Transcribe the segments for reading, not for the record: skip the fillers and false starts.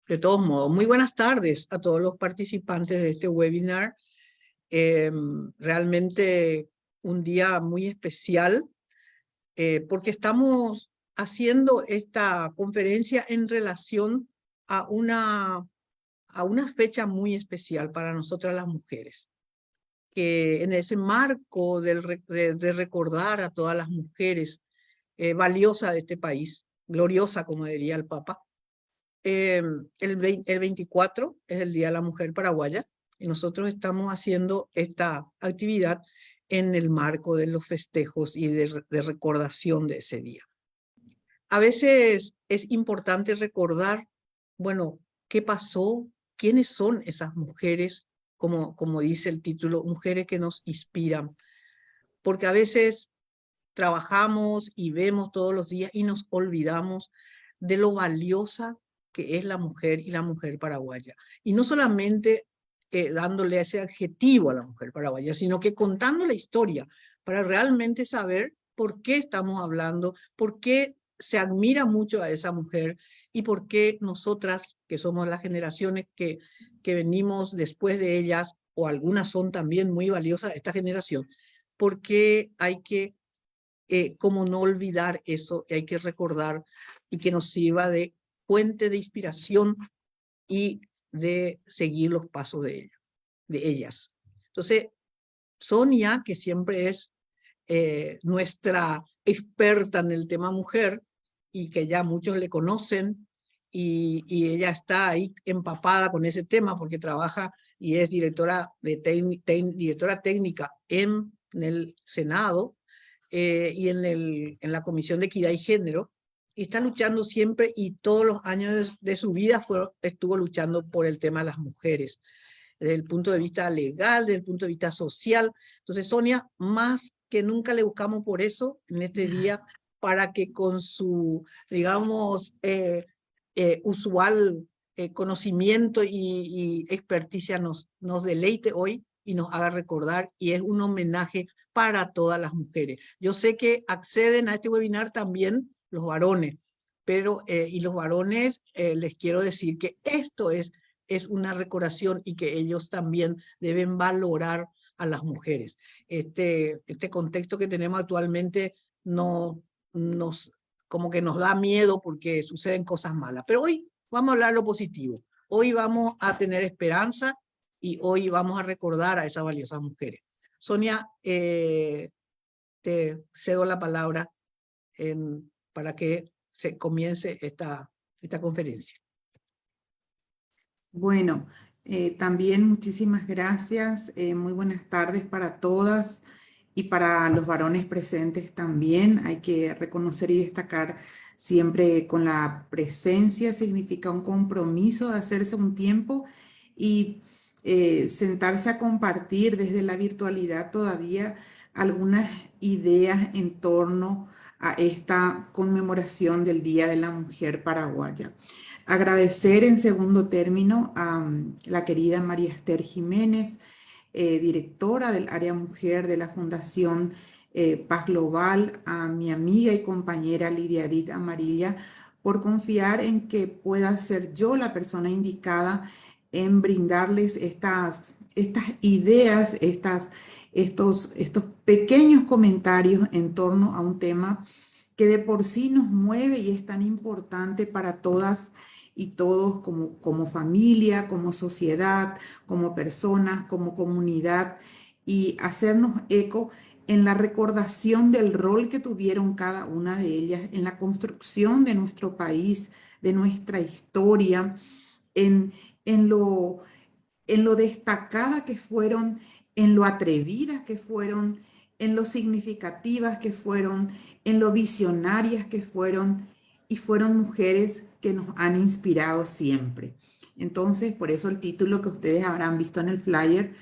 De todos modos, muy buenas tardes a todos los participantes de este webinar. Realmente un día muy especial porque estamos haciendo esta conferencia en relación a una fecha muy especial para nosotras las mujeres. Que en ese marco de recordar a todas las mujeres valiosas de este país, gloriosa como diría el Papa, el 24 es el Día de la Mujer Paraguaya y nosotros estamos haciendo esta actividad en el marco de los festejos y de recordación de ese día. A veces es importante recordar, bueno, qué pasó, quiénes son esas mujeres, como dice el título, mujeres que nos inspiran, porque a veces trabajamos y vemos todos los días y nos olvidamos de lo valiosa que es la mujer y la mujer paraguaya. Y no solamente dándole ese adjetivo a la mujer paraguaya, sino que contando la historia para realmente saber por qué estamos hablando, por qué se admira mucho a esa mujer y por qué nosotras, que somos las generaciones que venimos después de ellas, o algunas son también muy valiosas de esta generación, por qué hay que cómo no olvidar eso, hay que recordar y que nos sirva de fuente de inspiración y de seguir los pasos de ellas. Entonces, Sonia, que siempre es nuestra experta en el tema mujer y que ya muchos le conocen y ella está ahí empapada con ese tema porque trabaja y es directora técnica en el Senado y en la Comisión de Equidad y Género, y está luchando siempre y todos los años de su vida estuvo luchando por el tema de las mujeres, desde el punto de vista legal, desde el punto de vista social. Entonces, Sonia, más que nunca le buscamos por eso en este día, para que con su, digamos, usual conocimiento y experticia nos deleite hoy y nos haga recordar, y es un homenaje para todas las mujeres. Yo sé que acceden a este webinar también los varones, pero y los varones les quiero decir que esto es una recordación y que ellos también deben valorar a las mujeres. Este contexto que tenemos actualmente no nos, como que nos da miedo porque suceden cosas malas, pero hoy vamos a hablar lo positivo. Hoy vamos a tener esperanza y hoy vamos a recordar a esas valiosas mujeres. Sonia, te cedo la palabra para que se comience esta conferencia. Bueno, también muchísimas gracias. Muy buenas tardes para todas y para los varones presentes también. Hay que reconocer y destacar siempre con la presencia significa un compromiso de hacerse un tiempo y sentarse a compartir desde la virtualidad todavía algunas ideas en torno a esta conmemoración del Día de la Mujer Paraguaya. Agradecer en segundo término a la querida María Esther Jiménez, directora del área mujer de la Fundación Paz Global, a mi amiga y compañera Lidia Edith Amarilla, por confiar en que pueda ser yo la persona indicada en brindarles estas ideas, estos pequeños comentarios en torno a un tema que de por sí nos mueve y es tan importante para todas y todos como familia, como sociedad, como personas, como comunidad, y hacernos eco en la recordación del rol que tuvieron cada una de ellas en la construcción de nuestro país, de nuestra historia, en, en lo, en lo destacada que fueron, en lo atrevidas que fueron, en lo significativas que fueron, en lo visionarias que fueron, y fueron mujeres que nos han inspirado siempre. Entonces, por eso el título que ustedes habrán visto en el flyer,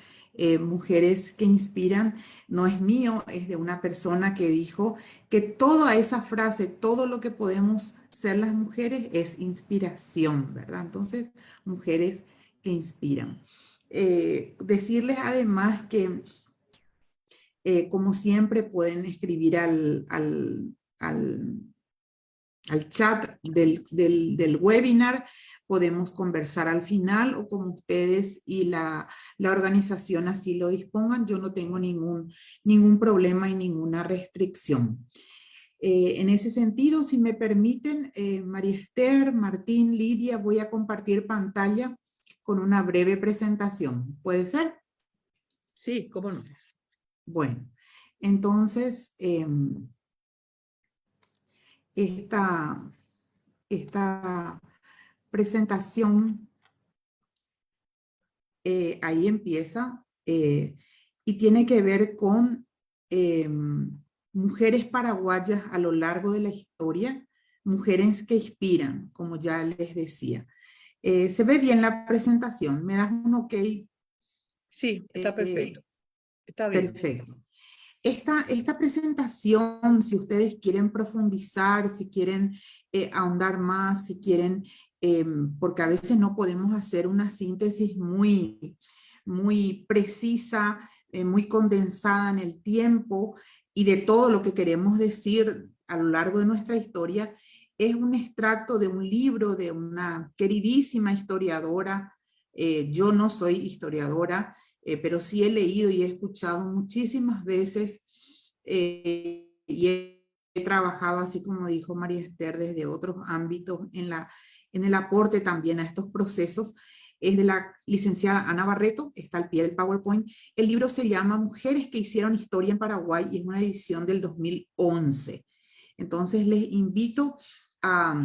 Mujeres que Inspiran, no es mío, es de una persona que dijo que toda esa frase, todo lo que podemos ser las mujeres es inspiración, ¿verdad? Entonces, mujeres que inspiran. Decirles además que, como siempre, pueden escribir al chat del webinar podemos conversar al final o como ustedes y la organización así lo dispongan. Yo no tengo ningún problema y ninguna restricción. En ese sentido, si me permiten, María Esther, Martín, Lidia, voy a compartir pantalla con una breve presentación. ¿Puede ser? Sí, cómo no. Bueno, entonces, esta presentación ahí empieza y tiene que ver con mujeres paraguayas a lo largo de la historia, mujeres que inspiran, como ya les decía. ¿Se ve bien la presentación? ¿Me das un ok? Sí, está perfecto. Está bien. Perfecto. Esta presentación, si ustedes quieren profundizar, si quieren ahondar más, si quieren, porque a veces no podemos hacer una síntesis muy precisa, muy condensada en el tiempo y de todo lo que queremos decir a lo largo de nuestra historia, es un extracto de un libro de una queridísima historiadora. Yo no soy historiadora, pero sí he leído y he escuchado muchísimas veces y he trabajado, así como dijo María Esther, desde otros ámbitos en el aporte también a estos procesos. Es de la licenciada Ana Barreto, está al pie del PowerPoint. El libro se llama Mujeres que hicieron historia en Paraguay y es una edición del 2011. Entonces les invito a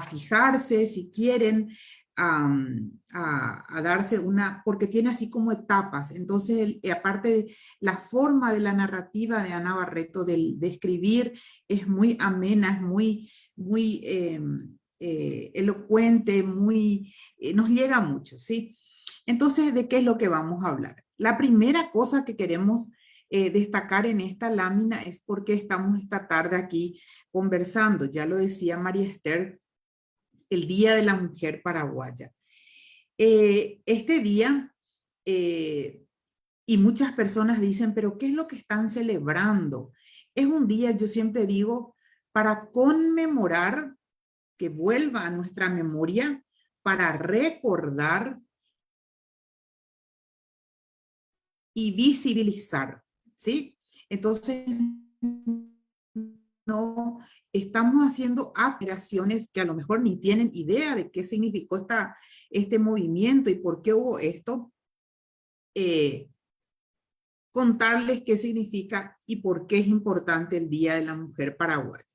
fijarse, si quieren, a darse una, porque tiene así como etapas. Entonces, aparte de la forma de la narrativa de Ana Barreto de escribir, es muy amena, es muy elocuente, nos llega mucho, ¿sí? Entonces, ¿de qué es lo que vamos a hablar? La primera cosa que queremos destacar en esta lámina es por qué estamos esta tarde aquí conversando. Ya lo decía María Esther, el Día de la Mujer Paraguaya. Este día, y muchas personas dicen, pero ¿qué es lo que están celebrando? Es un día, yo siempre digo, para conmemorar, que vuelva a nuestra memoria, para recordar y visibilizar, ¿sí? Entonces, no estamos haciendo operaciones que a lo mejor ni tienen idea de qué significó este movimiento y por qué hubo esto. Contarles qué significa y por qué es importante el Día de la Mujer Paraguaya.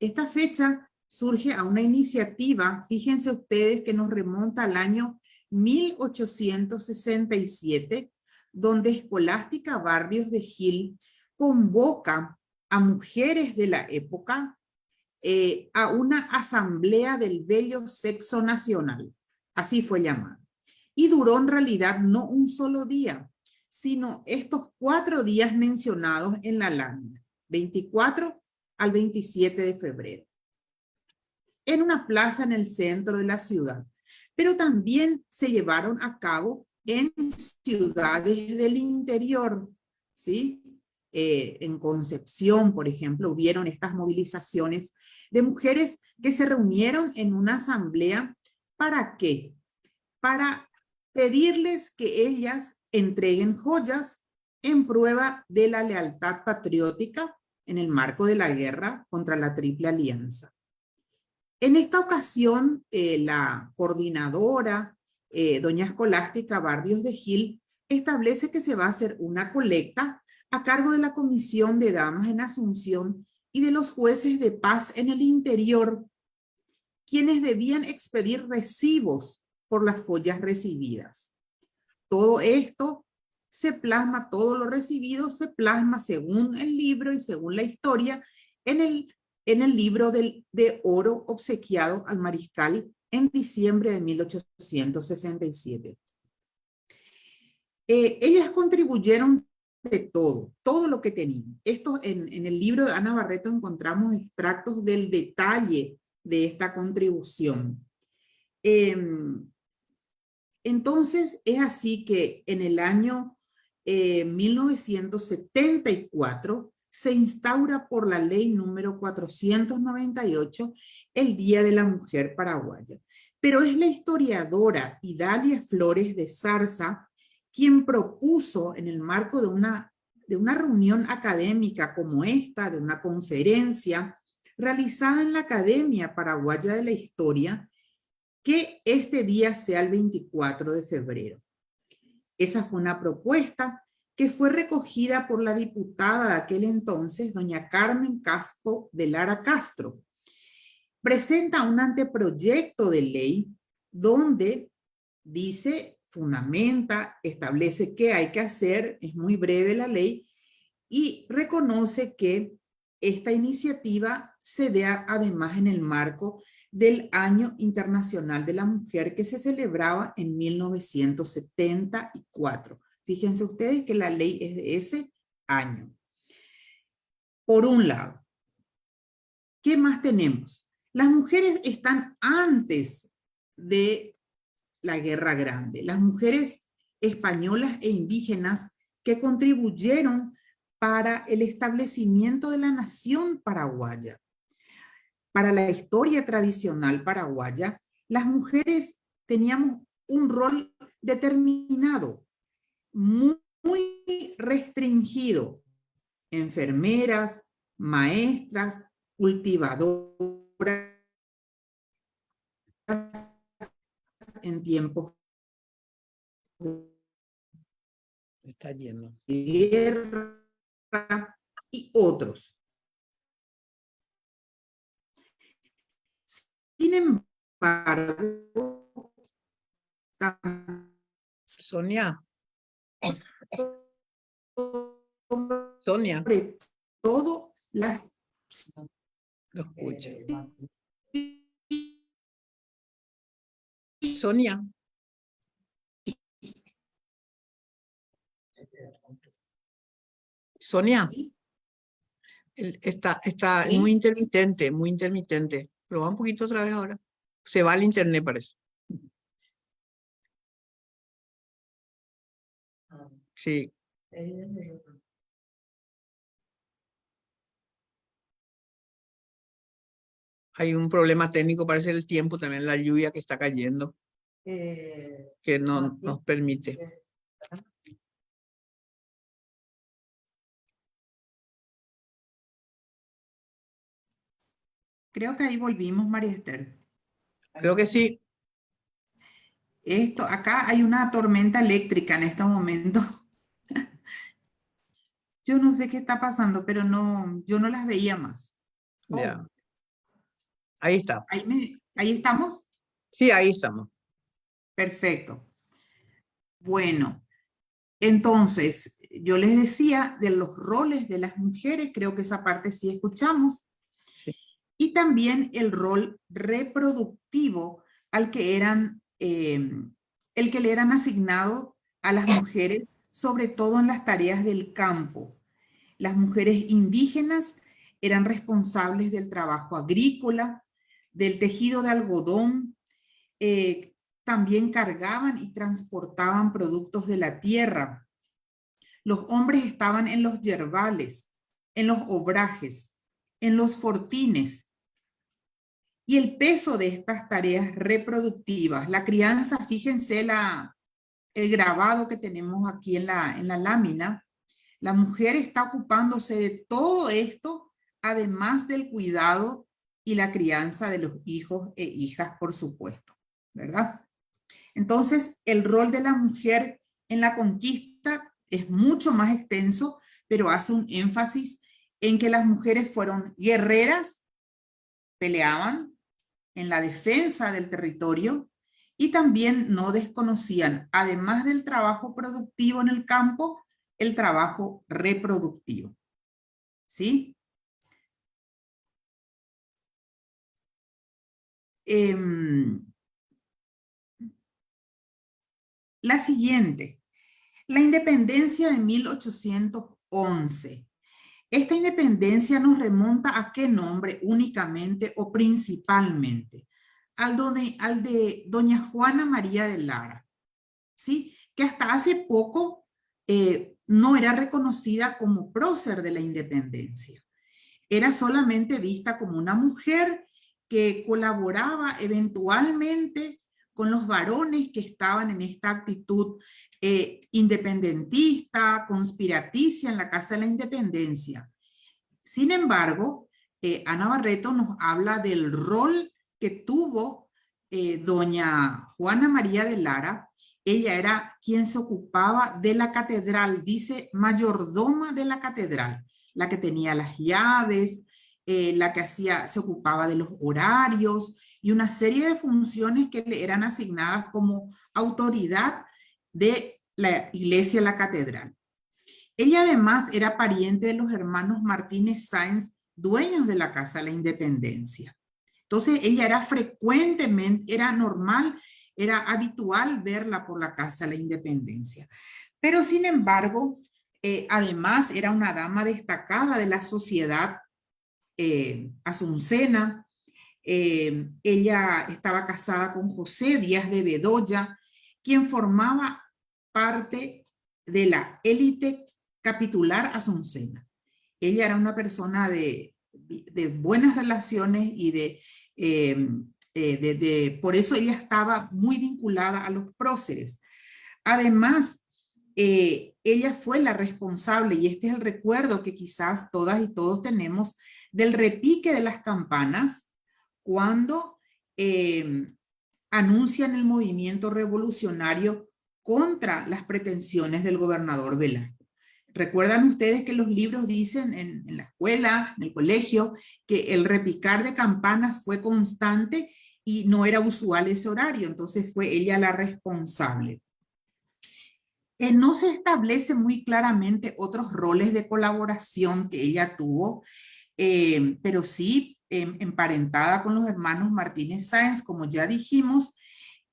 Esta fecha surge a una iniciativa, fíjense ustedes, que nos remonta al año 1867, donde Escolástica Barrios de Gil convoca a mujeres de la época a una asamblea del bello sexo nacional, así fue llamada. Y duró en realidad no un solo día, sino estos 4 días mencionados en la lámina, 24 al 27 de febrero, en una plaza en el centro de la ciudad. Pero también se llevaron a cabo en ciudades del interior, ¿sí? En Concepción, por ejemplo, hubieron estas movilizaciones de mujeres que se reunieron en una asamblea. ¿Para qué? Para pedirles que ellas entreguen joyas en prueba de la lealtad patriótica en el marco de la guerra contra la Triple Alianza. En esta ocasión, la coordinadora, doña Escolástica Barrios de Gil, establece que se va a hacer una colecta a cargo de la Comisión de Damas en Asunción y de los jueces de paz en el interior, quienes debían expedir recibos por las joyas recibidas. Todo esto se plasma, todo lo recibido se plasma según el libro y según la historia en el libro de oro obsequiado al mariscal en diciembre de 1867. Ellas contribuyeron de todo lo que tenían. Esto en el libro de Ana Barreto encontramos extractos del detalle de esta contribución. Entonces, es así que en el año 1974 se instaura por la ley número 498 el Día de la Mujer Paraguaya. Pero es la historiadora Idalia Flores de Zarza quien propuso en el marco de una reunión académica como esta, de una conferencia realizada en la Academia Paraguaya de la Historia, que este día sea el 24 de febrero. Esa fue una propuesta que fue recogida por la diputada de aquel entonces, doña Carmen Casco de Lara Castro. Presenta un anteproyecto de ley donde dice, fundamenta, establece qué hay que hacer, es muy breve la ley, y reconoce que esta iniciativa se da además en el marco del Año Internacional de la Mujer que se celebraba en 1974. Fíjense ustedes que la ley es de ese año. Por un lado, ¿qué más tenemos? Las mujeres están antes de la Guerra Grande. Las mujeres españolas e indígenas que contribuyeron para el establecimiento de la nación paraguaya. Para la historia tradicional paraguaya, las mujeres teníamos un rol determinado, muy restringido. Enfermeras, maestras, cultivadoras en tiempos Está lleno. de guerra y otros. Sin embargo, Sonia. Sonia. sobre todo las... Lo escucho. Sonia. Sonia. Está ¿Sí? muy intermitente, muy intermitente. Proba un poquito otra vez ahora. Se va al internet, parece. Sí. Hay un problema técnico, parece el tiempo, también la lluvia que está cayendo, que no nos permite. Creo que ahí volvimos, María Esther. Creo que sí. Acá hay una tormenta eléctrica en este momento. Yo no sé qué está pasando, pero no, yo no las veía más. Ya. Ahí está. Ahí estamos. Sí, ahí estamos. Perfecto. Bueno, entonces, yo les decía de los roles de las mujeres, creo que esa parte sí escuchamos, Sí. y también el rol reproductivo al que el que le eran asignado a las mujeres, sobre todo en las tareas del campo. Las mujeres indígenas eran responsables del trabajo agrícola, del tejido de algodón, también cargaban y transportaban productos de la tierra. Los hombres estaban en los yerbales, en los obrajes, en los fortines. Y el peso de estas tareas reproductivas, la crianza, fíjense el grabado que tenemos aquí en la lámina, la mujer está ocupándose de todo esto, además del cuidado y la crianza de los hijos e hijas, por supuesto, ¿verdad? Entonces, el rol de la mujer en la conquista es mucho más extenso, pero hace un énfasis en que las mujeres fueron guerreras, peleaban en la defensa del territorio y también no desconocían, además del trabajo productivo en el campo, el trabajo reproductivo. ¿Sí? La siguiente, la independencia de 1811. Esta independencia nos remonta a qué nombre únicamente o principalmente, al de doña Juana María de Lara, ¿sí? Que hasta hace poco no era reconocida como prócer de la independencia. Era solamente vista como una mujer que colaboraba eventualmente con los varones que estaban en esta actitud independentista, conspiraticia en la Casa de la Independencia. Sin embargo, Ana Barreto nos habla del rol que tuvo doña Juana María de Lara. Ella era quien se ocupaba de la catedral, dice mayordoma de la catedral, la que tenía las llaves, la que se ocupaba de los horarios y una serie de funciones que le eran asignadas como autoridad de la iglesia, la catedral. Ella además era pariente de los hermanos Martínez Sáenz, dueños de la Casa de la Independencia. Entonces ella era frecuentemente, era normal, era habitual verla por la Casa de la Independencia. Pero sin embargo, además era una dama destacada de la sociedad asuncena. Ella estaba casada con José Díaz de Bedoya, quien formaba parte de la élite capitular asuncena. Ella era una persona de buenas relaciones y por eso ella estaba muy vinculada a los próceres. Además, ella fue la responsable, y este es el recuerdo que quizás todas y todos tenemos, del repique de las campanas cuando anuncian el movimiento revolucionario contra las pretensiones del gobernador Velasco. Recuerdan ustedes que los libros dicen en la escuela, en el colegio, que el repicar de campanas fue constante y no era usual ese horario, entonces fue ella la responsable. No se establece muy claramente otros roles de colaboración que ella tuvo, pero sí emparentada con los hermanos Martínez Sáenz, como ya dijimos.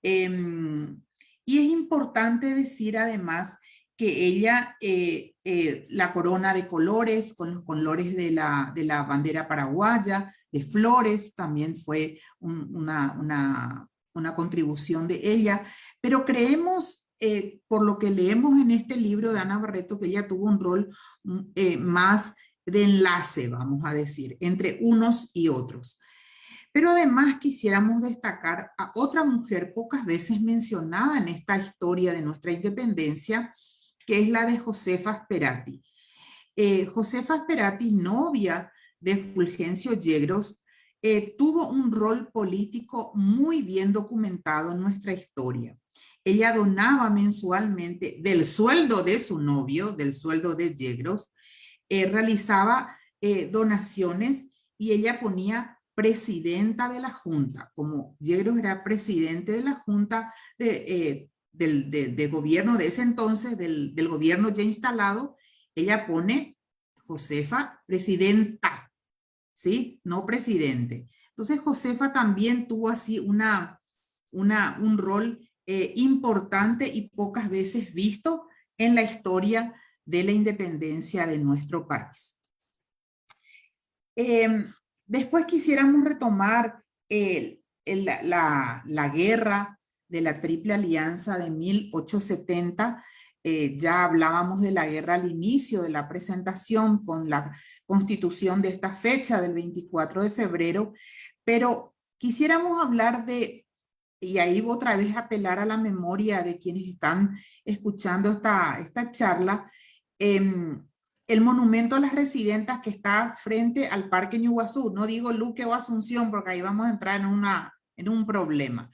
Y es importante decir además que ella, la corona de colores, con los colores de la bandera paraguaya, de flores, también fue una contribución de ella, pero creemos, por lo que leemos en este libro de Ana Barreto, que ella tuvo un rol más de enlace, vamos a decir, entre unos y otros. Pero además quisiéramos destacar a otra mujer pocas veces mencionada en esta historia de nuestra independencia, que es la de Josefa Sperati. Josefa Sperati, novia de Fulgencio Yegros, tuvo un rol político muy bien documentado en nuestra historia. Ella donaba mensualmente del sueldo de su novio, del sueldo de Yegros, realizaba donaciones y ella ponía presidenta de la Junta. Como Yegros era presidente de la Junta del gobierno de ese entonces, del gobierno ya instalado, ella pone Josefa presidenta, ¿sí? No presidente. Entonces Josefa también tuvo así un rol importante y pocas veces visto en la historia de la independencia de nuestro país. Después quisiéramos retomar la guerra de la Triple Alianza de 1870. Ya hablábamos de la guerra al inicio de la presentación con la constitución de esta fecha del 24 de febrero, pero quisiéramos hablar y ahí voy otra vez a apelar a la memoria de quienes están escuchando esta charla, el monumento a las residentas que está frente al Parque Ñuguazú. No digo Luque o Asunción porque ahí vamos a entrar en un problema.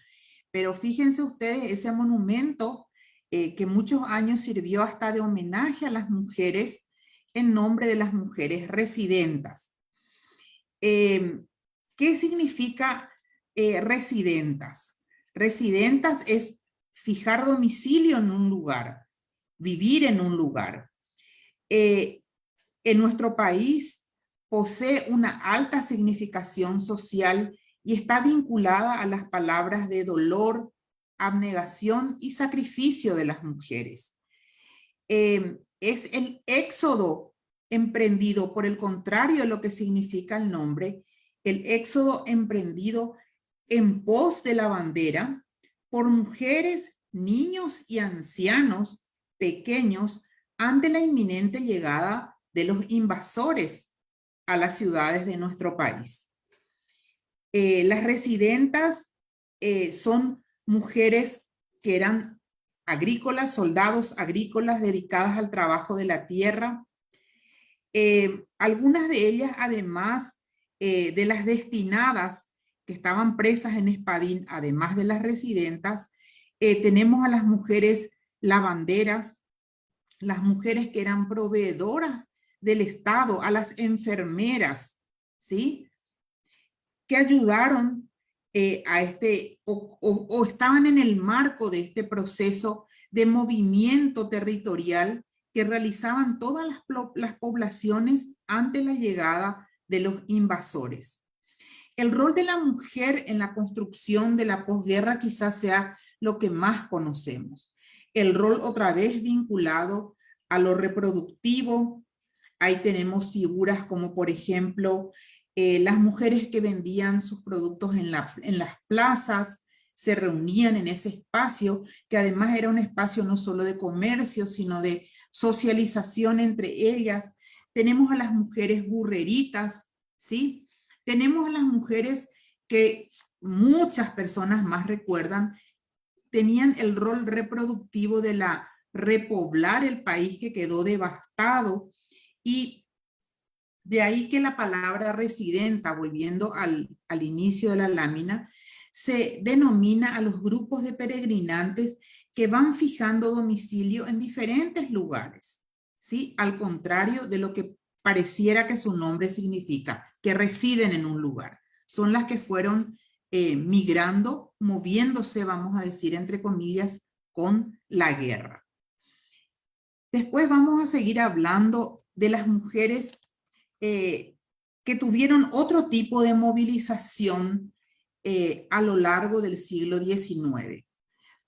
Pero fíjense ustedes, ese monumento que muchos años sirvió hasta de homenaje a las mujeres en nombre de las mujeres residentas. ¿Qué significa residentas? Residentas es fijar domicilio en un lugar, vivir en un lugar. En nuestro país posee una alta significación social y está vinculada a las palabras de dolor, abnegación y sacrificio de las mujeres. Es el éxodo emprendido, por el contrario de lo que significa el nombre, el éxodo emprendido en pos de la bandera por mujeres, niños y ancianos pequeños ante la inminente llegada de los invasores a las ciudades de nuestro país. Las residentas son mujeres que eran agrícolas, soldados agrícolas dedicadas al trabajo de la tierra. Algunas de ellas, además de las destinadas que estaban presas en Espadín, además de las residentas, tenemos a las mujeres lavanderas, las mujeres que eran proveedoras del Estado, a las enfermeras, ¿sí? Que ayudaron a o estaban en el marco de este proceso de movimiento territorial que realizaban todas las poblaciones ante la llegada de los invasores. El rol de la mujer en la construcción de la posguerra quizás sea lo que más conocemos. El rol otra vez vinculado a lo reproductivo. Ahí tenemos figuras como, por ejemplo, las mujeres que vendían sus productos en las plazas, se reunían en ese espacio, que además era un espacio no solo de comercio, sino de socialización entre ellas. Tenemos a las mujeres burreritas, ¿sí? Tenemos a las mujeres que muchas personas más recuerdan, tenían el rol reproductivo de repoblar el país que quedó devastado, y de ahí que la palabra residenta, volviendo al inicio de la lámina, se denomina a los grupos de peregrinantes que van fijando domicilio en diferentes lugares, ¿sí? Al contrario de lo que pareciera que su nombre significa, que residen en un lugar. Son las que fueron migrando, moviéndose, vamos a decir, entre comillas, con la guerra. Después vamos a seguir hablando de las mujeres que tuvieron otro tipo de movilización a lo largo del siglo XIX.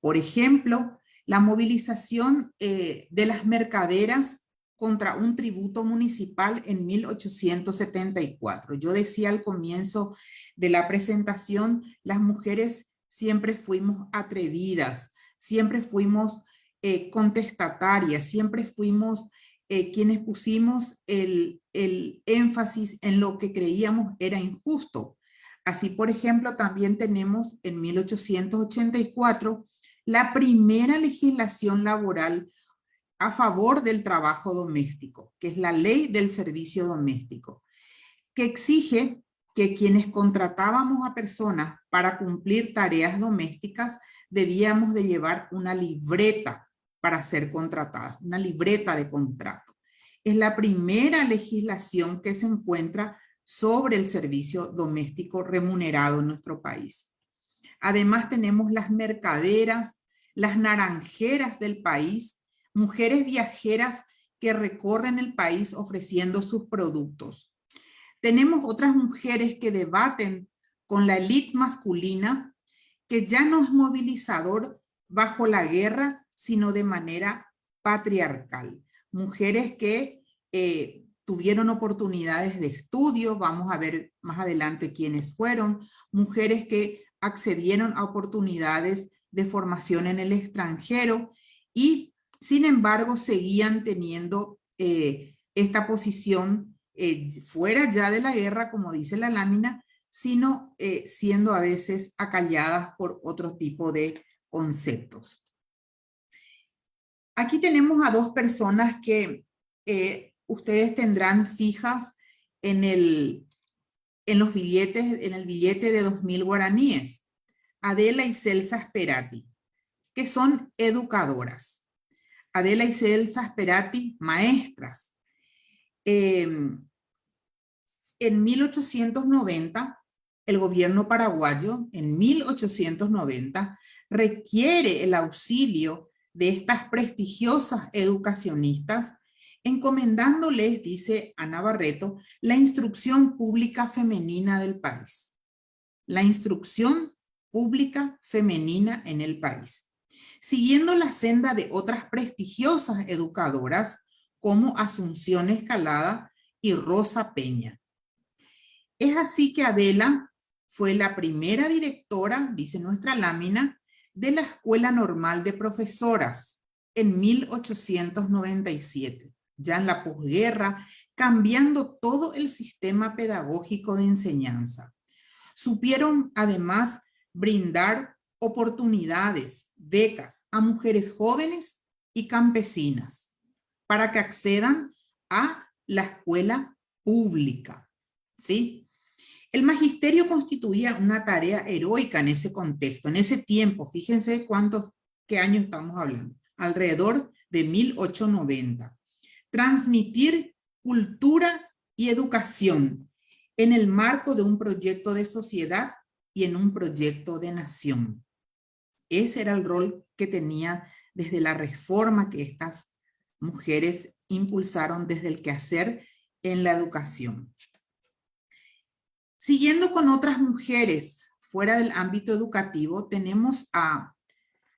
Por ejemplo, la movilización de las mercaderas contra un tributo municipal en 1874. Yo decía al comienzo de la presentación, las mujeres siempre fuimos atrevidas, siempre fuimos contestatarias, siempre fuimos quienes pusimos el énfasis en lo que creíamos era injusto. Así, por ejemplo, también tenemos en 1884 la primera legislación laboral a favor del trabajo doméstico, que es la Ley del Servicio Doméstico, que exige que quienes contratábamos a personas para cumplir tareas domésticas debíamos de llevar una libreta para ser contratadas, una libreta de contrato. Es la primera legislación que se encuentra sobre el servicio doméstico remunerado en nuestro país. Además tenemos las mercaderas, las naranjeras del país, mujeres viajeras que recorren el país ofreciendo sus productos. Tenemos otras mujeres que debaten con la élite masculina, que ya no es movilizador bajo la guerra, sino de manera patriarcal. Mujeres que tuvieron oportunidades de estudio, vamos a ver más adelante quiénes fueron, mujeres que accedieron a oportunidades de formación en el extranjero y, sin embargo, seguían teniendo esta posición fuera ya de la guerra, como dice la lámina, sino siendo a veces acalladas por otro tipo de conceptos. Aquí tenemos a dos personas que ustedes tendrán fijas en el billete de 2.000 guaraníes, Adela y Celsa Sperati, que son educadoras. Adela y Celsa Sperati, maestras. En 1890, el gobierno paraguayo, en 1890, requiere el auxilio de estas prestigiosas educacionistas, encomendándoles, dice Ana Barreto, la instrucción pública femenina del país. La instrucción pública femenina en el país. Siguiendo la senda de otras prestigiosas educadoras como Asunción Escalada y Rosa Peña. Es así que Adela fue la primera directora, dice nuestra lámina, de la Escuela Normal de Profesoras en 1897, ya en la posguerra, cambiando todo el sistema pedagógico de enseñanza. Supieron además brindar oportunidades, becas a mujeres jóvenes y campesinas para que accedan a la escuela pública, ¿sí? El magisterio constituía una tarea heroica en ese contexto, en ese tiempo. Fíjense qué años estamos hablando, alrededor de 1890. Transmitir cultura y educación en el marco de un proyecto de sociedad y en un proyecto de nación. Ese era el rol que tenía desde la reforma que estas mujeres impulsaron desde el quehacer en la educación. Siguiendo con otras mujeres fuera del ámbito educativo, tenemos a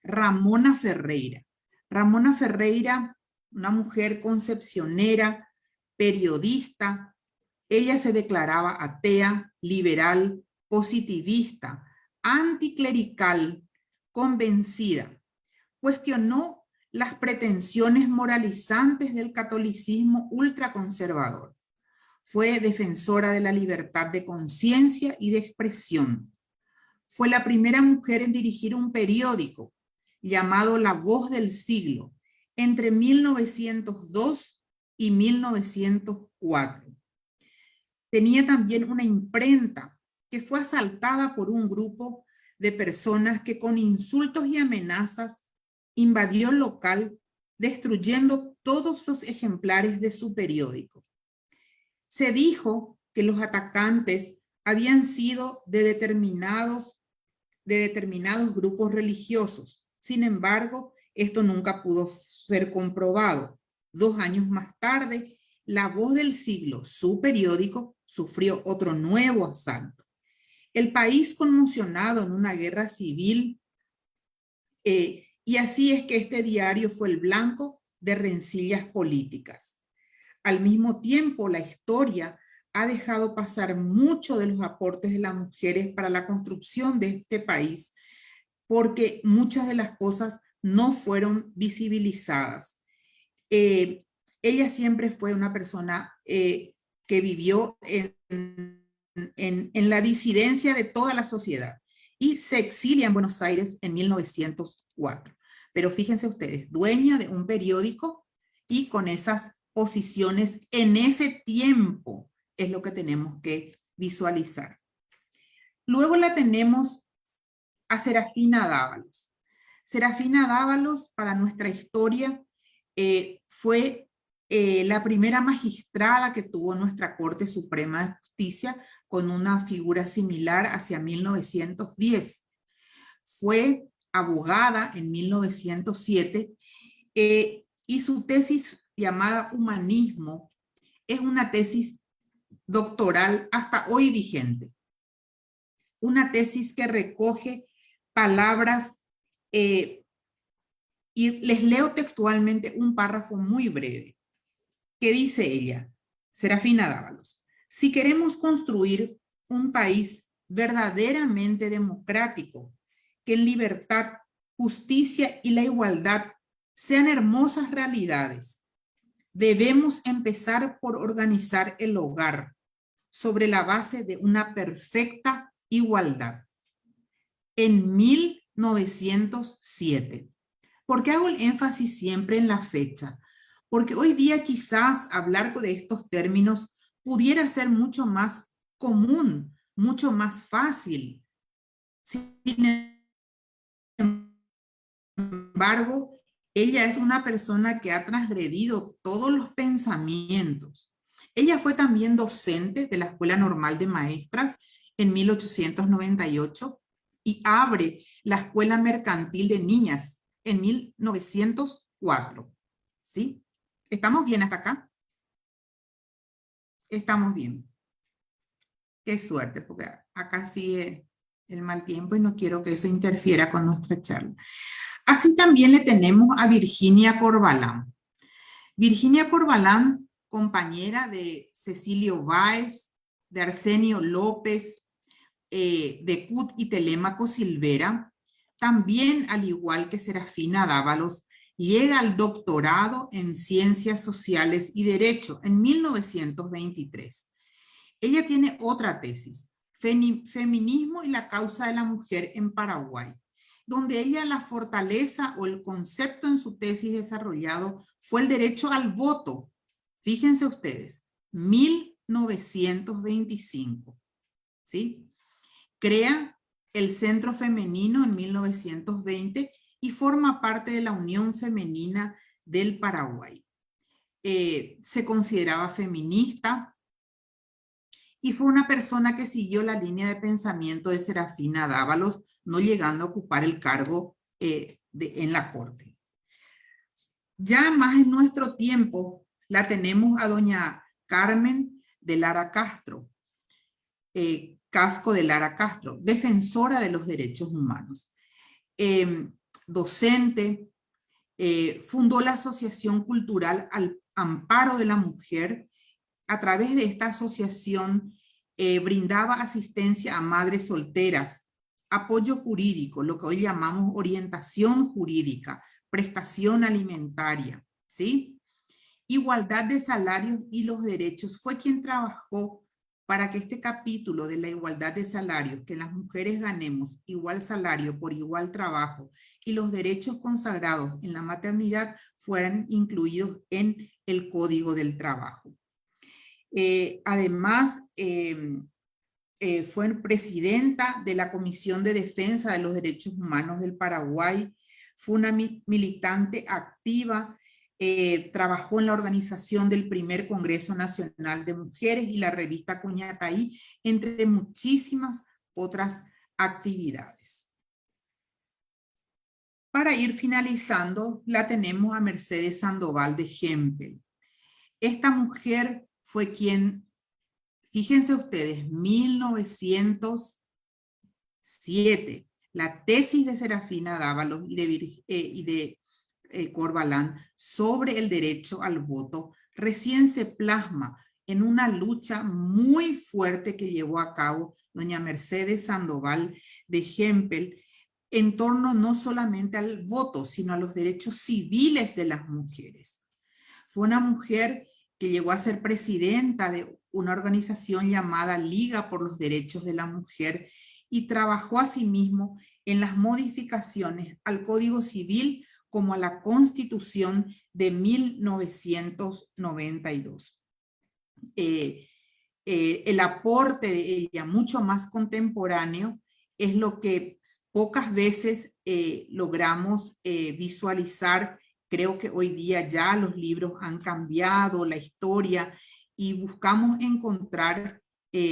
Ramona Ferreira. Ramona Ferreira, una mujer concepcionera, periodista. Ella se declaraba atea, liberal, positivista, anticlerical, convencida. Cuestionó las pretensiones moralizantes del catolicismo ultraconservador. Fue defensora de la libertad de conciencia y de expresión. Fue la primera mujer en dirigir un periódico llamado La Voz del Siglo entre 1902 y 1904. Tenía también una imprenta que fue asaltada por un grupo de personas que con insultos y amenazas invadió el local, destruyendo todos los ejemplares de su periódico. Se dijo que los atacantes habían sido de determinados grupos religiosos. Sin embargo, esto nunca pudo ser comprobado. 2 años más tarde, La Voz del Siglo, su periódico, sufrió otro nuevo asalto. El país conmocionado en una guerra civil, y así es que este diario fue el blanco de rencillas políticas. Al mismo tiempo, la historia ha dejado pasar mucho de los aportes de las mujeres para la construcción de este país, porque muchas de las cosas no fueron visibilizadas. Ella siempre fue una persona que vivió en la disidencia de toda la sociedad y se exilia en Buenos Aires en 1904. Pero fíjense ustedes, dueña de un periódico y con esas posiciones en ese tiempo es lo que tenemos que visualizar. Luego la tenemos a Serafina Dávalos. Serafina Dávalos, para nuestra historia, fue la primera magistrada que tuvo nuestra Corte Suprema de Justicia, con una figura similar hacia 1910. Fue abogada en 1907 y su tesis llamada Humanismo es una tesis doctoral hasta hoy vigente. Una tesis que recoge palabras y les leo textualmente un párrafo muy breve que dice ella, Serafina Dávalos: si queremos construir un país verdaderamente democrático, que en libertad, justicia y la igualdad sean hermosas realidades, debemos empezar por organizar el hogar sobre la base de una perfecta igualdad. En 1907. ¿Por qué hago el énfasis siempre en la fecha? Porque hoy día quizás hablar de estos términos pudiera ser mucho más común, mucho más fácil. Sin embargo, ella es una persona que ha transgredido todos los pensamientos. Ella fue también docente de la Escuela Normal de Maestras en 1898 y abre la Escuela Mercantil de Niñas en 1904. ¿Sí? ¿Estamos bien hasta acá? Estamos bien. Qué suerte, porque acá sigue el mal tiempo y no quiero que eso interfiera con nuestra charla. Así también le tenemos a Virginia Corbalán. Virginia Corbalán, compañera de Cecilio Báez, de Arsenio López, de Cut y Telémaco Silvera, también, al igual que Serafina Dávalos, llega al doctorado en Ciencias Sociales y Derecho en 1923. Ella tiene otra tesis, Feminismo y la causa de la mujer en Paraguay, donde ella la fortaleza o el concepto en su tesis desarrollado fue el derecho al voto. Fíjense ustedes, 1925, ¿sí? Crea el Centro Femenino en 1920 y forma parte de la Unión Femenina del Paraguay. Se consideraba feminista y fue una persona que siguió la línea de pensamiento de Serafina Dávalos, no llegando a ocupar el cargo en la corte. Ya más en nuestro tiempo la tenemos a doña Carmen de Lara Castro, Casco de Lara Castro, defensora de los derechos humanos. Docente, fundó la Asociación Cultural al Amparo de la Mujer. A través de esta asociación brindaba asistencia a madres solteras, apoyo jurídico, lo que hoy llamamos orientación jurídica, prestación alimentaria, ¿sí? Igualdad de salarios y los derechos. Fue quien trabajó para que este capítulo de la igualdad de salarios, que las mujeres ganemos igual salario por igual trabajo y los derechos consagrados en la maternidad fueran incluidos en el Código del Trabajo. Además, fue presidenta de la Comisión de Defensa de los Derechos Humanos del Paraguay, fue una militante activa, trabajó en la organización del primer Congreso Nacional de Mujeres y la revista Cuñataí, entre muchísimas otras actividades. Para ir finalizando, la tenemos a Mercedes Sandoval de Hempel. Esta mujer fue quien, fíjense ustedes, 1907, la tesis de Serafina Dávalos y de Corbalán sobre el derecho al voto recién se plasma en una lucha muy fuerte que llevó a cabo doña Mercedes Sandoval de Hempel en torno no solamente al voto, sino a los derechos civiles de las mujeres. Fue una mujer que llegó a ser presidenta de una organización llamada Liga por los Derechos de la Mujer y trabajó asimismo en las modificaciones al Código Civil como a la Constitución de 1992. El aporte de ella, mucho más contemporáneo, es lo que pocas veces logramos visualizar. Creo que hoy día ya los libros han cambiado la historia y buscamos encontrar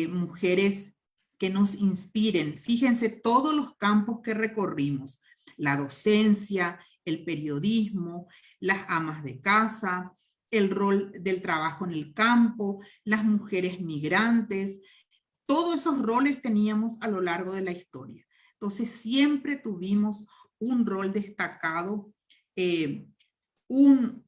mujeres que nos inspiren. Fíjense todos los campos que recorrimos: la docencia, el periodismo, las amas de casa, el rol del trabajo en el campo, las mujeres migrantes. Todos esos roles teníamos a lo largo de la historia. Entonces siempre tuvimos un rol destacado, un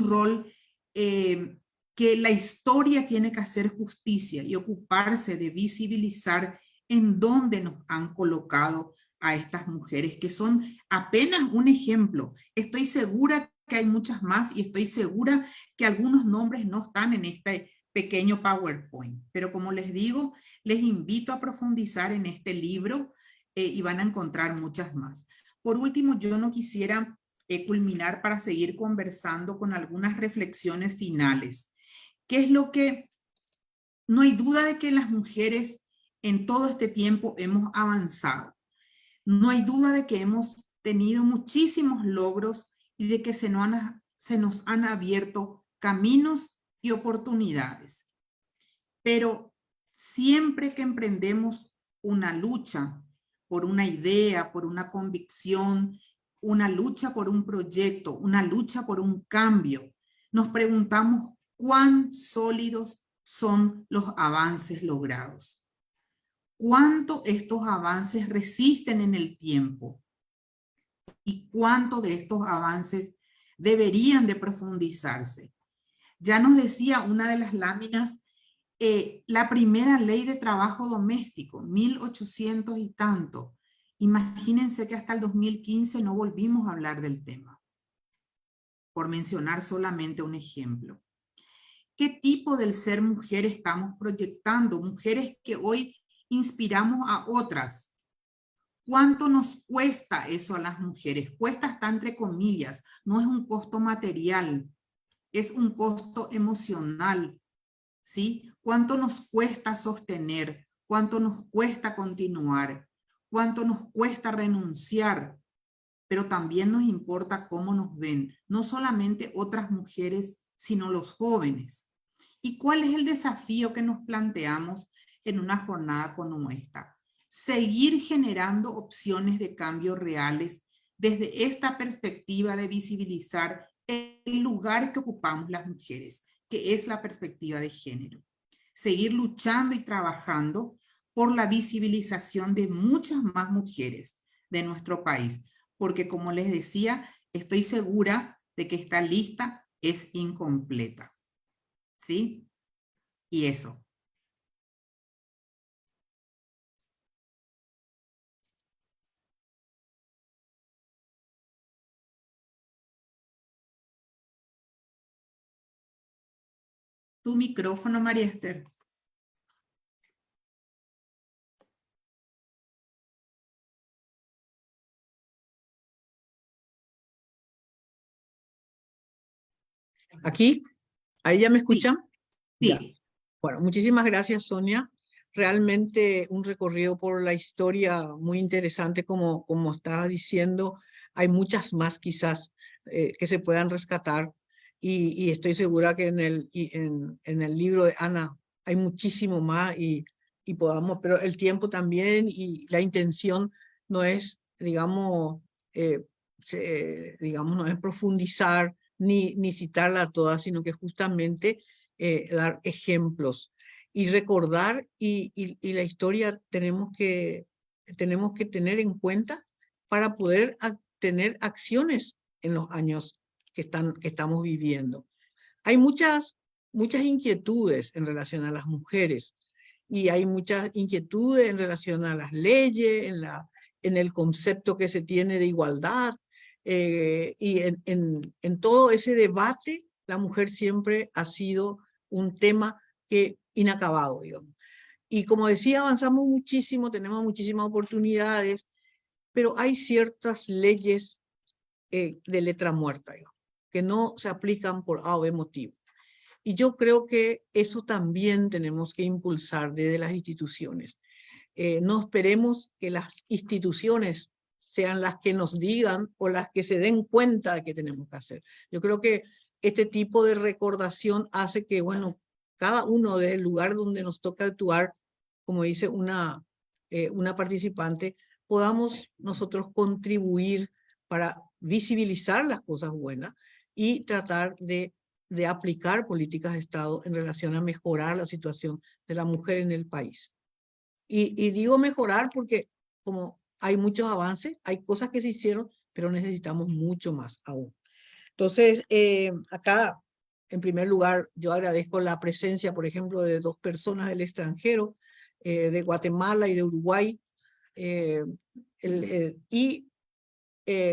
rol que la historia tiene que hacer justicia y ocuparse de visibilizar en dónde nos han colocado a estas mujeres, que son apenas un ejemplo. Estoy segura que hay muchas más y estoy segura que algunos nombres no están en este pequeño PowerPoint, pero como les digo, les invito a profundizar en este libro y van a encontrar muchas más. Por último, yo no quisiera culminar para seguir conversando con algunas reflexiones finales. ¿Qué es lo que? No hay duda de que las mujeres en todo este tiempo hemos avanzado. No hay duda de que hemos tenido muchísimos logros y de que se nos han abierto caminos y oportunidades. Pero siempre que emprendemos una lucha por una idea, por una convicción, una lucha por un proyecto, una lucha por un cambio, nos preguntamos cuán sólidos son los avances logrados. ¿Cuánto estos avances resisten en el tiempo? ¿Y cuánto de estos avances deberían de profundizarse? Ya nos decía una de las láminas, la primera ley de trabajo doméstico, 1800 y tanto. Imagínense que hasta el 2015 no volvimos a hablar del tema. por mencionar solamente un ejemplo. ¿Qué tipo del ser mujer estamos proyectando? Mujeres que hoy inspiramos a otras. ¿Cuánto nos cuesta eso a las mujeres? Cuesta hasta entre comillas, no es un costo material, es un costo emocional, ¿sí? ¿Cuánto nos cuesta sostener? ¿Cuánto nos cuesta continuar? ¿Cuánto nos cuesta renunciar? Pero también nos importa cómo nos ven, no solamente otras mujeres, sino los jóvenes. ¿Y cuál es el desafío que nos planteamos en una jornada como esta? Seguir generando opciones de cambio reales desde esta perspectiva de visibilizar el lugar que ocupamos las mujeres, que es la perspectiva de género. Seguir luchando y trabajando por la visibilización de muchas más mujeres de nuestro país, porque como les decía, estoy segura de que esta lista es incompleta. ¿Sí? Y eso. Tu micrófono, María Esther. ¿Aquí? ¿Ahí ya me escuchan? Ya. Sí. Bueno, muchísimas gracias, Sonia. Realmente un recorrido por la historia muy interesante, como estaba diciendo. Hay muchas más quizás que se puedan rescatar y estoy segura que en el libro de Ana hay muchísimo más y podamos, pero el tiempo también y la intención no es, digamos, digamos, no es profundizar ni citarla toda, sino que justamente dar ejemplos y recordar y la historia tenemos que tener en cuenta para poder tener acciones en los años que estamos viviendo. Hay muchas inquietudes en relación a las mujeres y hay muchas inquietudes en relación a las leyes, en el concepto que se tiene de igualdad y en todo ese debate la mujer siempre ha sido un tema que inacabado, digamos. Y como decía, avanzamos muchísimo, tenemos muchísimas oportunidades, pero hay ciertas leyes de letra muerta, digamos, que no se aplican por A o B motivo. Y yo creo que eso también tenemos que impulsar desde las instituciones. No esperemos que las instituciones sean las que nos digan o las que se den cuenta de que tenemos que hacer. Yo creo que este tipo de recordación hace que, bueno, cada uno del lugar donde nos toca actuar, como dice una participante, podamos nosotros contribuir para visibilizar las cosas buenas y tratar de aplicar políticas de Estado en relación a mejorar la situación de la mujer en el país. Y digo mejorar porque como hay muchos avances, hay cosas que se hicieron, pero necesitamos mucho más aún. Entonces, acá, en primer lugar, yo agradezco la presencia, por ejemplo, de dos personas del extranjero, de Guatemala y de Uruguay. Y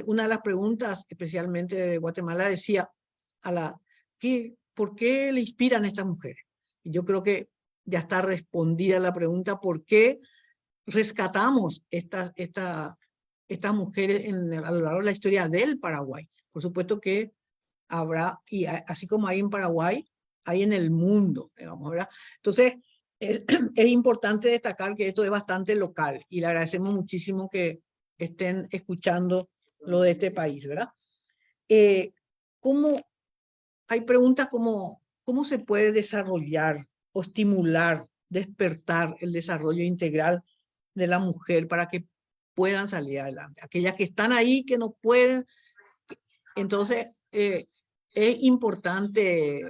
una de las preguntas, especialmente de Guatemala, decía, ¿por qué le inspiran a estas mujeres? Y yo creo que ya está respondida la pregunta, ¿por qué rescatamos estas mujeres a lo largo de la historia del Paraguay? Por supuesto que habrá, y así como hay en Paraguay, hay en el mundo, digamos, ¿verdad? Entonces, es importante destacar que esto es bastante local y le agradecemos muchísimo que estén escuchando lo de este país, ¿verdad? ¿Cómo, hay preguntas como, ¿cómo se puede desarrollar o estimular, despertar el desarrollo integral de la mujer para que puedan salir adelante? Aquellas que están ahí, que no pueden. Entonces, es importante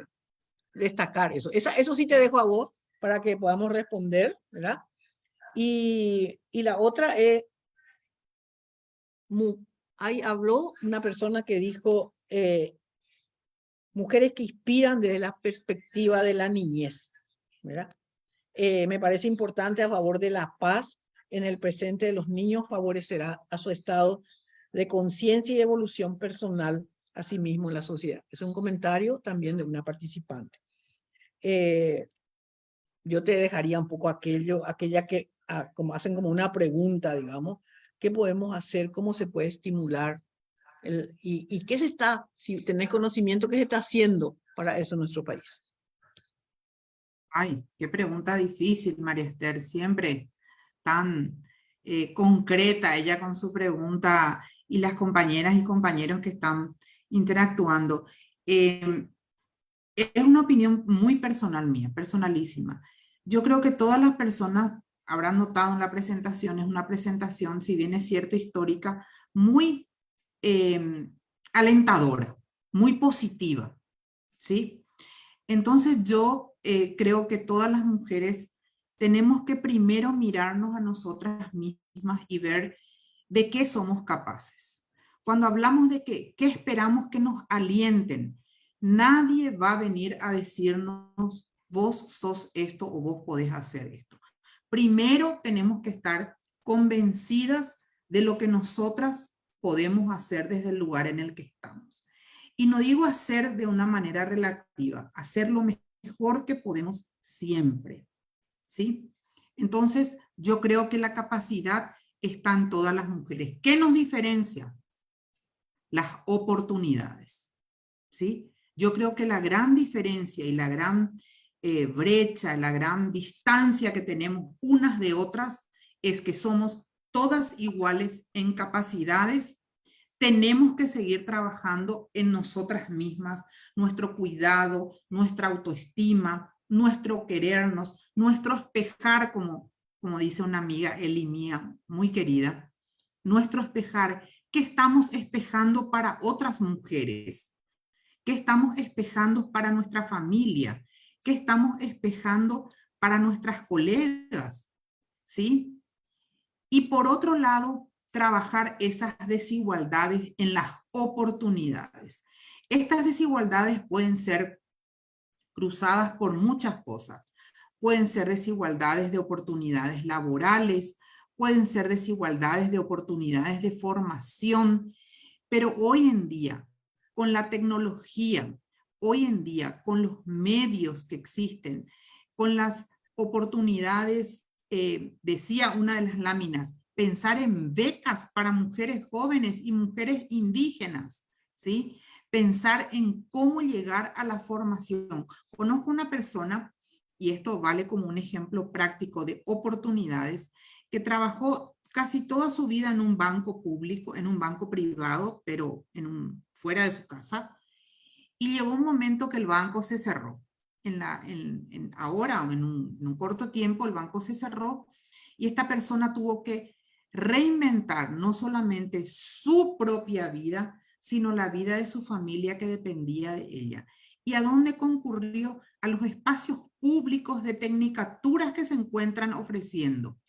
destacar eso. Eso sí te dejo a vos para que podamos responder, ¿verdad? Y la otra es, ahí habló una persona que dijo, mujeres que inspiran desde la perspectiva de la niñez, ¿verdad? Me parece importante a favor de la paz en el presente de los niños, favorecerá a su estado de conciencia y evolución personal a sí mismo en la sociedad. Es un comentario también de una participante. Yo te dejaría un poco aquella que como hacen como una pregunta, digamos, ¿qué podemos hacer? ¿Cómo se puede estimular? Y qué se está, si tenés conocimiento, qué se está haciendo para eso en nuestro país? Ay, qué pregunta difícil, María Esther, siempre tan concreta ella con su pregunta y las compañeras y compañeros que están interactuando. Es una opinión muy personal mía, personalísima. Yo creo que todas las personas habrán notado en la presentación, es una presentación, si bien es cierto, histórica, muy alentadora, muy positiva, ¿sí? Entonces yo creo que todas las mujeres tenemos que primero mirarnos a nosotras mismas y ver de qué somos capaces. Cuando hablamos de qué esperamos que nos alienten, nadie va a venir a decirnos, vos sos esto o vos podés hacer esto. Primero tenemos que estar convencidas de lo que nosotras podemos hacer desde el lugar en el que estamos. Y no digo hacer de una manera relativa, hacer lo mejor que podemos siempre, ¿sí? Entonces, yo creo que la capacidad está en todas las mujeres. ¿Qué nos diferencia? Las oportunidades, ¿sí? Yo creo que la gran diferencia y la gran brecha, la gran distancia que tenemos unas de otras es que somos todas iguales en capacidades. Tenemos que seguir trabajando en nosotras mismas, nuestro cuidado, nuestra autoestima, nuestro querernos, nuestro espejar, como dice una amiga, Eli mía, muy querida, nuestro espejar. ¿Qué estamos espejando para otras mujeres? ¿Qué estamos espejando para nuestra familia? ¿Qué estamos espejando para nuestras colegas? ¿Sí? Y por otro lado, trabajar esas desigualdades en las oportunidades. Estas desigualdades pueden ser cruzadas por muchas cosas. Pueden ser desigualdades de oportunidades laborales, pueden ser desigualdades de oportunidades de formación, pero hoy en día, con la tecnología, hoy en día, con los medios que existen, con las oportunidades, decía una de las láminas, pensar en becas para mujeres jóvenes y mujeres indígenas, ¿sí? Pensar en cómo llegar a la formación. Conozco una persona, y esto vale como un ejemplo práctico de oportunidades, que trabajó casi toda su vida en un banco público, en un banco privado, pero fuera de su casa, y llegó un momento que el banco se cerró. Ahora, en un corto tiempo, el banco se cerró y esta persona tuvo que reinventar no solamente su propia vida, sino la vida de su familia que dependía de ella. ¿Y a dónde concurrió? A los espacios públicos de tecnicaturas que se encuentran ofreciendo,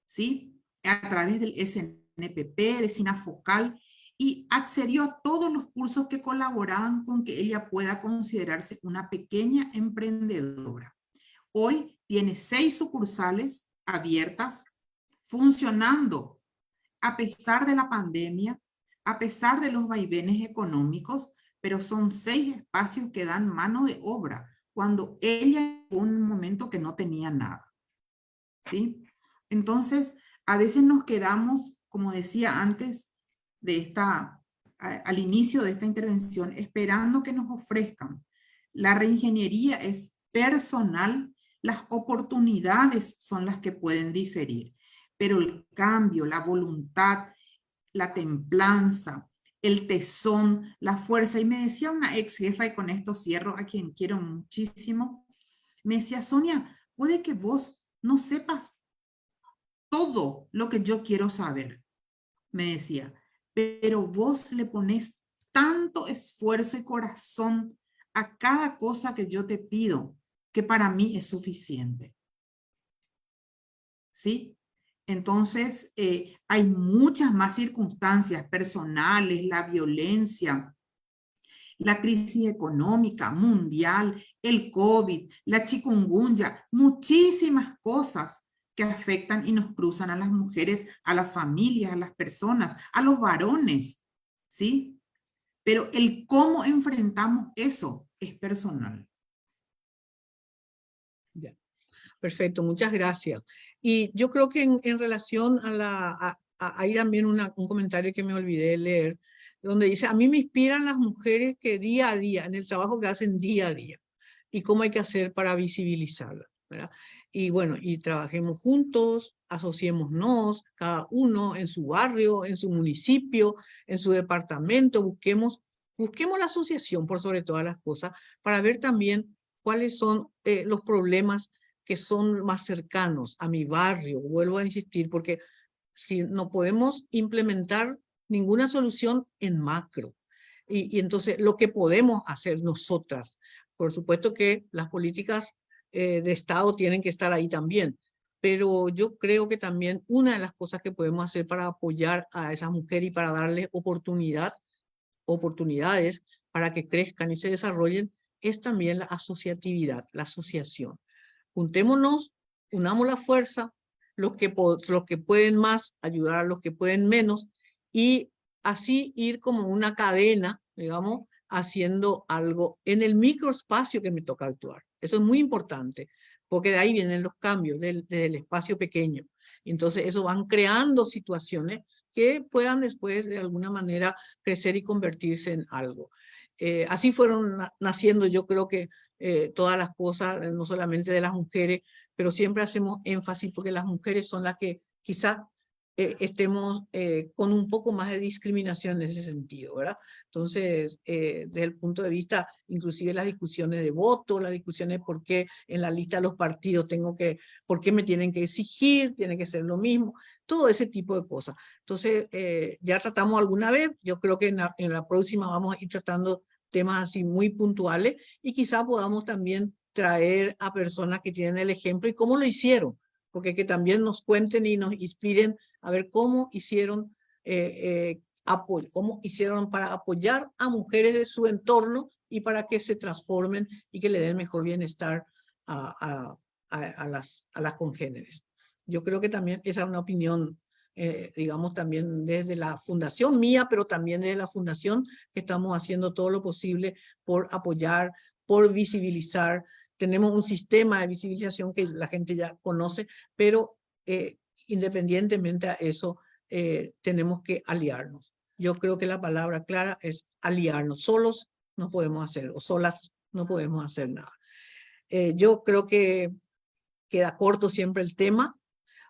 ¿sí? A través del SNPP, de SINAFOCAL, y accedió a todos los cursos que colaboraban con que ella pueda considerarse una pequeña emprendedora. Hoy tiene 6 sucursales abiertas, funcionando a pesar de la pandemia, a pesar de los vaivenes económicos, pero son 6 espacios que dan mano de obra, cuando ella en un momento que no tenía nada, ¿sí? Entonces, a veces nos quedamos, como decía antes, al inicio de esta intervención, esperando que nos ofrezcan. La reingeniería es personal, las oportunidades son las que pueden diferir, pero el cambio, la voluntad, la templanza, el tesón, la fuerza. Y me decía una ex jefa, y con esto cierro, a quien quiero muchísimo, me decía, Sonia, puede que vos no sepas todo lo que yo quiero saber, me decía, pero vos le pones tanto esfuerzo y corazón a cada cosa que yo te pido, que para mí es suficiente. ¿Sí? Entonces, hay muchas más circunstancias personales, la violencia, la crisis económica mundial, el COVID, la chikungunya, muchísimas cosas que afectan y nos cruzan a las mujeres, a las familias, a las personas, a los varones, ¿sí? pero el cómo enfrentamos eso es personal. Ya. Perfecto, muchas gracias. Y yo creo que en relación hay también un comentario que me olvidé de leer, donde dice, a mí me inspiran las mujeres que día a día, en el trabajo que hacen día a día, y cómo hay que hacer para visibilizarla, ¿verdad? Y bueno, y trabajemos juntos, asociémonos, cada uno en su barrio, en su municipio, en su departamento, busquemos la asociación por sobre todas las cosas, para ver también cuáles son los problemas que son más cercanos a mi barrio. Vuelvo a insistir, porque si no podemos implementar ninguna solución en macro. Y entonces lo que podemos hacer nosotras, por supuesto que las políticas de Estado tienen que estar ahí también, pero yo creo que también una de las cosas que podemos hacer para apoyar a esas mujeres y para darles oportunidades para que crezcan y se desarrollen es también la asociatividad, la asociación. Juntémonos, unamos la fuerza, los que pueden más, ayudar a los que pueden menos, y así ir como una cadena, digamos, haciendo algo en el microespacio que me toca actuar. Eso es muy importante, porque de ahí vienen los cambios, del espacio pequeño. Entonces, eso van creando situaciones que puedan después, de alguna manera, crecer y convertirse en algo. Así fueron naciendo, yo creo que todas las cosas, no solamente de las mujeres, pero siempre hacemos énfasis porque las mujeres son las que quizás estemos con un poco más de discriminación en ese sentido, ¿verdad? Entonces, desde el punto de vista, inclusive las discusiones de voto, las discusiones de por qué en la lista de los partidos por qué me tienen que exigir, tiene que ser lo mismo, todo ese tipo de cosas. Entonces, ya tratamos alguna vez, yo creo que en la próxima vamos a ir tratando temas así muy puntuales y quizá podamos también traer a personas que tienen el ejemplo y cómo lo hicieron, porque que también nos cuenten y nos inspiren a ver cómo hicieron cómo hicieron para apoyar a mujeres de su entorno y para que se transformen y que le den mejor bienestar a las congéneres. Yo creo que también esa es una opinión, digamos, también desde la fundación mía, pero también desde la fundación, que estamos haciendo todo lo posible por apoyar, por visibilizar. Tenemos un sistema de visibilización que la gente ya conoce, pero independientemente a eso, tenemos que aliarnos. Yo creo que la palabra clara es aliarnos. Solos no podemos hacer, o solas no podemos hacer nada. Yo creo que queda corto siempre el tema.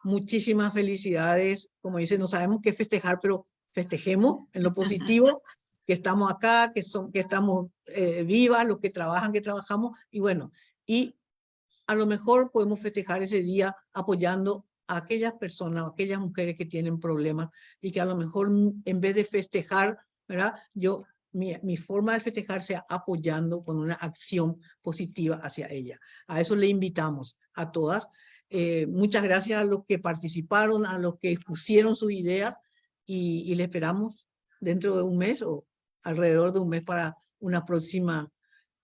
Muchísimas felicidades. Como dicen, no sabemos qué festejar, pero festejemos en lo positivo, que estamos acá, que estamos vivas, los que trabajan, que trabajamos, y bueno, y a lo mejor podemos festejar ese día apoyando a aquellas personas, a aquellas mujeres que tienen problemas y que a lo mejor en vez de festejar, ¿verdad? Mi forma de festejar sea apoyando con una acción positiva hacia ella. A eso le invitamos a todas. Muchas gracias a los que participaron, a los que expusieron sus ideas y le esperamos dentro de un mes o alrededor de un mes para una próxima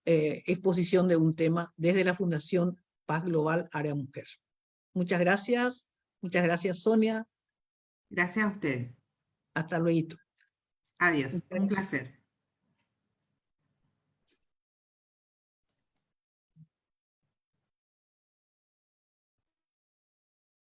exposición de un tema desde la Fundación Paz Global Área Mujer. Muchas gracias Sonia. Gracias a usted. Hasta luego. Adiós, un placer.